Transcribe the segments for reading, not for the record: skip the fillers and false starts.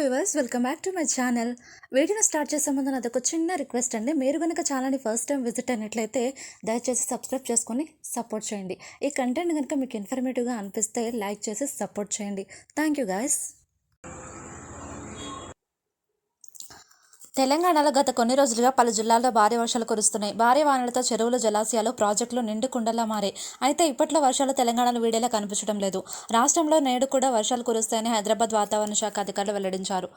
Viewers, welcome back to my channel. వీడియోని start చేసే ముందు నాది ఒక చిన్న రిక్వెస్ట్ అండి. మీరు కనుక ఛానల్ని ఫస్ట్ టైం విజిట్ అయినట్లయితే దయచేసి సబ్స్క్రైబ్ చేసుకొని సపోర్ట్ చేయండి. ఈ కంటెంట్ కనుక మీకు ఇన్ఫర్మేటివ్గా అనిపిస్తే లైక్ చేసి సపోర్ట్ చేయండి. Thank you guys. తెలంగాణలో గత కొన్ని రోజులుగా పలు జిల్లాల్లో భారీ వర్షాలు కురుస్తున్నాయి. భారీ వానలతో చెరువులు, జలాశయాలు, ప్రాజెక్టులు నిండు కుండలా మారాయి. అయితే ఇప్పట్లో వర్షాలు తెలంగాణలో వీడేలా కనిపించడం లేదు. రాష్ట్రంలో నేడు కూడా వర్షాలు కురుస్తాయని హైదరాబాద్ వాతావరణ శాఖ అధికారులు వెల్లడించారు.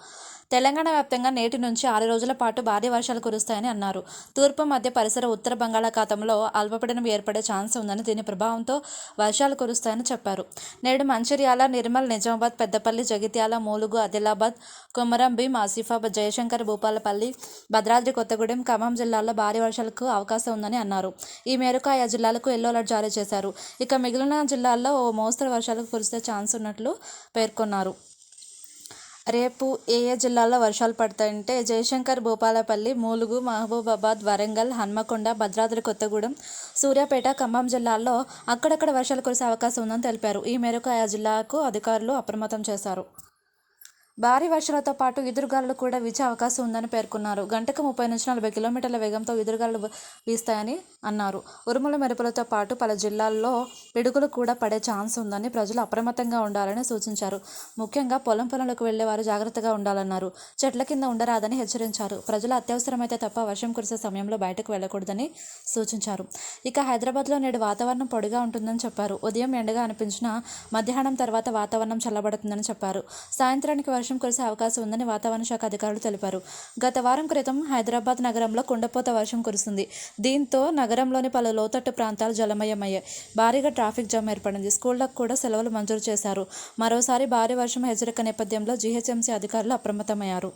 తెలంగాణ వ్యాప్తంగా నేటి నుంచి 6 రోజుల పాటు భారీ వర్షాలు కురుస్తాయని అన్నారు. తూర్పు, మధ్య పరిసర ఉత్తర బంగాళాఖాతంలో అల్పపీడనం ఏర్పడే ఛాన్స్ ఉందని, దీని ప్రభావంతో వర్షాలు కురుస్తాయని చెప్పారు. నేడు మంచిర్యాల, నిర్మల్, నిజామాబాద్, పెద్దపల్లి, జగిత్యాల, ములుగు, ఆదిలాబాద్, కొమరం భీం, ఆసిఫాబాద్, జయశంకర్, భూపాలపల్లి, భద్రాద్రి కొత్తగూడెం, ఖమ్మం జిల్లాల్లో భారీ వర్షాలకు అవకాశం ఉందని అన్నారు. ఈ మేరకు ఆయా జిల్లాలకు ఎల్లో అలర్ట్ జారీ చేశారు. ఇక మిగిలిన జిల్లాల్లో ఓ మోస్తరు వర్షాలకు కురిసే ఛాన్స్ ఉన్నట్లు పేర్కొన్నారు. రేపు ఏ జిల్లాల్లో వర్షాలు పడతాయంటే జయశంకర్, భూపాలపల్లి, ములుగు, మహబూబాబాద్, వరంగల్, హన్మకొండ, భద్రాద్రి కొత్తగూడెం, సూర్యాపేట, ఖమ్మం జిల్లాల్లో అక్కడక్కడ వర్షాలు కురిసే అవకాశం ఉందని తెలిపారు. ఈ మేరకు ఆయా జిల్లాకు అధికారులు అప్రమత్తం చేశారు. భారీ వర్షాలతో పాటు ఎదురుగాలులు కూడా వీచే అవకాశం ఉందని పేర్కొన్నారు. గంటకు 30 నుంచి 40 కిలోమీటర్ల వేగంతో ఎదురుగాలులు వీస్తాయని అన్నారు. ఉరుముల మెరుపులతో పాటు పలు జిల్లాల్లో పిడుగులు కూడా పడే ఛాన్స్ ఉందని ప్రజలు అప్రమత్తంగా ఉండాలని సూచించారు. ముఖ్యంగా పొలం పనులకు వెళ్లే వారు జాగ్రత్తగా ఉండాలన్నారు. చెట్ల కింద ఉండరాదని హెచ్చరించారు. ప్రజలు అత్యవసరమైతే తప్ప వర్షం కురిసే సమయంలో బయటకు వెళ్లకూడదని సూచించారు. ఇక హైదరాబాద్లో నేడు వాతావరణం పొడిగా ఉంటుందని చెప్పారు. ఉదయం ఎండగా అనిపించినా మధ్యాహ్నం తర్వాత వాతావరణం చల్లబడుతుందని చెప్పారు. సాయంత్రానికి వర్షం కురిసే అవకాశం ఉందని వాతావరణ శాఖ అధికారులు తెలిపారు. గత వారం క్రితం హైదరాబాద్ నగరంలో కుండపోత వర్షం కురిసింది. దీంతో నగరంలోని పలు లోతట్టు ప్రాంతాలు జలమయమయ్యాయి. భారీగా ట్రాఫిక్ జామ్ ఏర్పడింది. స్కూళ్లకు కూడా సెలవులు మంజూరు చేశారు. మరోసారి భారీ వర్షం హెచ్చరిక నేపథ్యంలో జీహెచ్ఎంసీ అధికారులు అప్రమత్తమయ్యారు.